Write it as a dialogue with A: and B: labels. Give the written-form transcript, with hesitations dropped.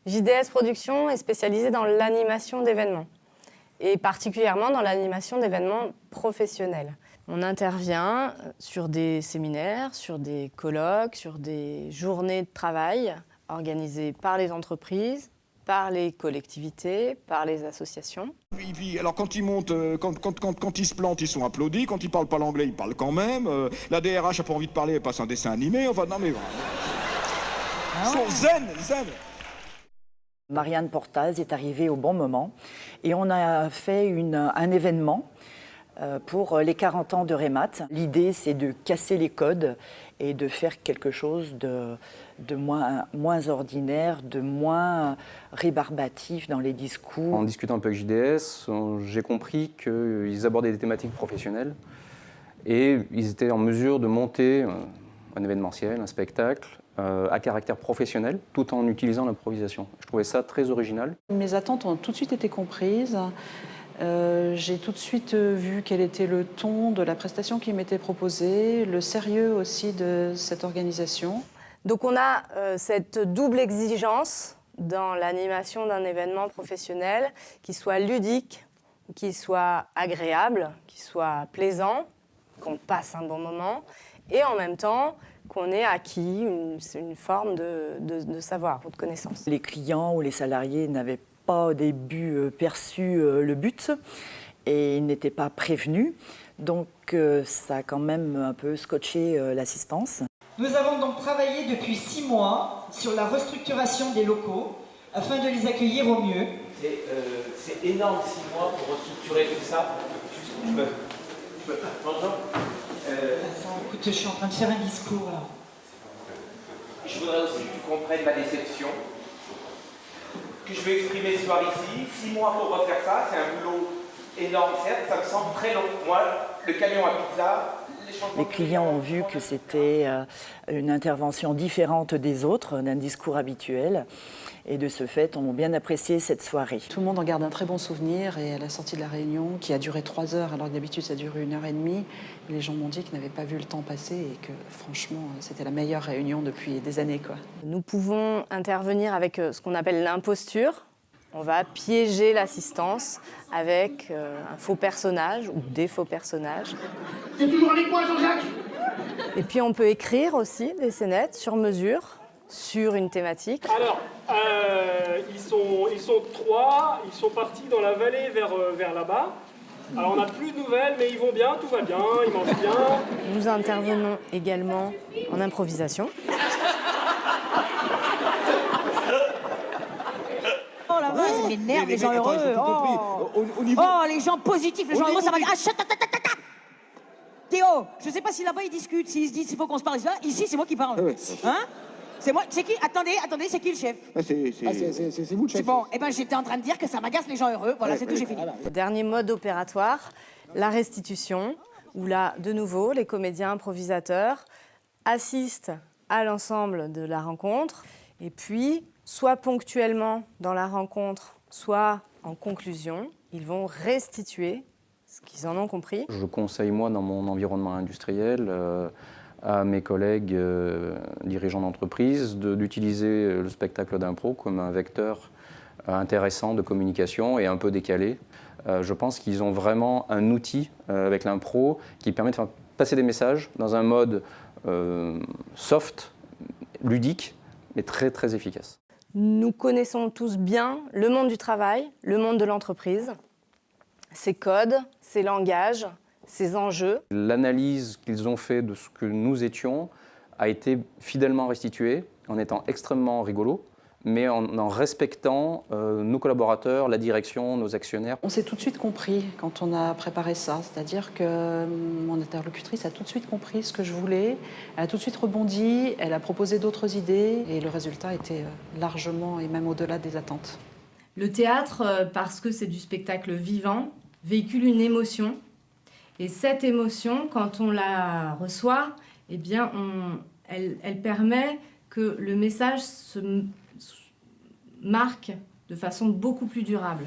A: JDS Productions est spécialisée dans l'animation d'événements, et particulièrement dans l'animation d'événements professionnels. On intervient sur des séminaires, sur des colloques, sur des journées de travail organisées par les entreprises, par les collectivités, par les associations.
B: Et puis, alors quand ils montent, quand ils se plantent, ils sont applaudis. Quand ils parlent pas l'anglais, ils parlent quand même. La DRH a pas envie de parler, elle passe un dessin animé. Enfin, non mais... Ils sont zen.
C: Marianne Portaz est arrivée au bon moment et on a fait un événement pour les 40 ans de REMAT. L'idée, c'est de casser les codes et de faire quelque chose de moins ordinaire, de moins rébarbatif dans les discours.
D: En discutant un peu avec JDS, j'ai compris qu'ils abordaient des thématiques professionnelles et ils étaient en mesure de monter un événementiel, un spectacle, à caractère professionnel, tout en utilisant l'improvisation. Je trouvais ça très original.
E: Mes attentes ont tout de suite été comprises. J'ai tout de suite vu quel était le ton de la prestation qui m'était proposée, le sérieux aussi de cette organisation.
A: Donc on a cette double exigence dans l'animation d'un événement professionnel qui soit ludique, qui soit agréable, qui soit plaisant, qu'on passe un bon moment, et en même temps qu'on ait acquis une forme de savoir ou de connaissance.
C: Les clients ou les salariés n'avaient pas au début perçu le but et ils n'étaient pas prévenus. Donc ça a quand même un peu scotché l'assistance.
F: Nous avons donc travaillé depuis 6 mois sur la restructuration des locaux afin de les accueillir au mieux.
G: C'est énorme 6 mois pour restructurer tout ça. Bonjour.
F: Écoute, je suis en train de faire un discours là.
G: Je voudrais aussi que tu comprennes ma déception, que je vais exprimer ce soir ici. 6 mois pour refaire ça, c'est un boulot énorme, certes, ça me semble très long. Moi, le camion à pizza...
C: Les clients ont vu que c'était une intervention différente des autres, d'un discours habituel. Et de ce fait, ont bien apprécié cette soirée.
E: Tout le monde en garde un très bon souvenir et à la sortie de la réunion, qui a duré 3 heures, alors que d'habitude ça dure 1h30, les gens m'ont dit qu'ils n'avaient pas vu le temps passer et que franchement, c'était la meilleure réunion depuis des années, quoi.
A: Nous pouvons intervenir avec ce qu'on appelle l'imposture. On va piéger l'assistance avec un faux personnage ou des faux personnages.
F: T'es toujours avec moi, Jean-Jacques?
A: Et puis on peut écrire aussi des scénettes sur mesure, sur une thématique.
H: Alors, ils sont 3, ils sont partis dans la vallée vers là-bas. Alors on n'a plus de nouvelles, mais ils vont bien, tout va bien, ils mangent bien.
A: Nous intervenons également en improvisation.
F: Oh la vache, ça m'énerve, les gens heureux. Oh, les gens positifs, les gens heureux, ça va dire... Théo, je sais pas si là-bas ils discutent, s'ils se disent il faut qu'on se parle, ici c'est moi qui parle. Hein? C'est moi, c'est qui? Attendez, c'est qui le chef?
I: C'est vous le chef.
F: C'est bon, eh ben j'étais en train de dire que ça m'agace les gens heureux, voilà, c'est tout, j'ai fini.
A: Le dernier mode opératoire, la restitution, où là, de nouveau, les comédiens improvisateurs assistent à l'ensemble de la rencontre, et puis, soit ponctuellement dans la rencontre, soit en conclusion, ils vont restituer ce qu'ils en ont compris.
D: Je conseille, moi, dans mon environnement industriel, à mes collègues dirigeants d'entreprise d'utiliser le spectacle d'impro comme un vecteur intéressant de communication et un peu décalé. Je pense qu'ils ont vraiment un outil avec l'impro qui permet de faire passer des messages dans un mode soft, ludique, mais très très efficace.
A: Nous connaissons tous bien le monde du travail, le monde de l'entreprise, ses codes, ses langages, ses enjeux.
D: L'analyse qu'ils ont fait de ce que nous étions a été fidèlement restituée en étant extrêmement rigolo, mais en respectant nos collaborateurs, la direction, nos actionnaires.
E: On s'est tout de suite compris quand on a préparé ça, c'est-à-dire que mon interlocutrice a tout de suite compris ce que je voulais, elle a tout de suite rebondi, elle a proposé d'autres idées et le résultat était largement et même au-delà des attentes.
J: Le théâtre, parce que c'est du spectacle vivant, véhicule une émotion. Et cette émotion, quand on la reçoit, eh bien, elle permet que le message se marque de façon beaucoup plus durable.